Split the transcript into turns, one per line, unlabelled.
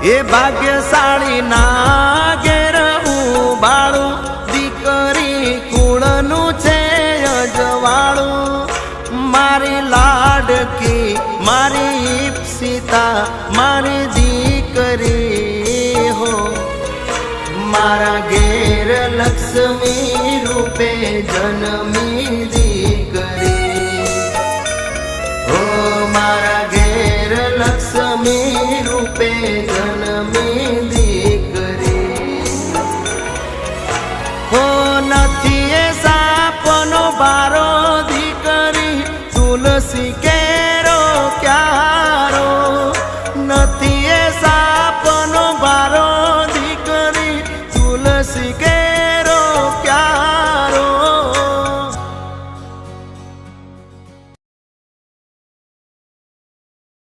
એ ભાગ્યશાળી ના ઘેર ઉબાળું દીકરી કુળનું છે અજવાળું મારી લાડકી મારી ઈપ્સિતા મારી દીકરી હો મારા ઘેર લક્ષ્મી રૂપે જન્મી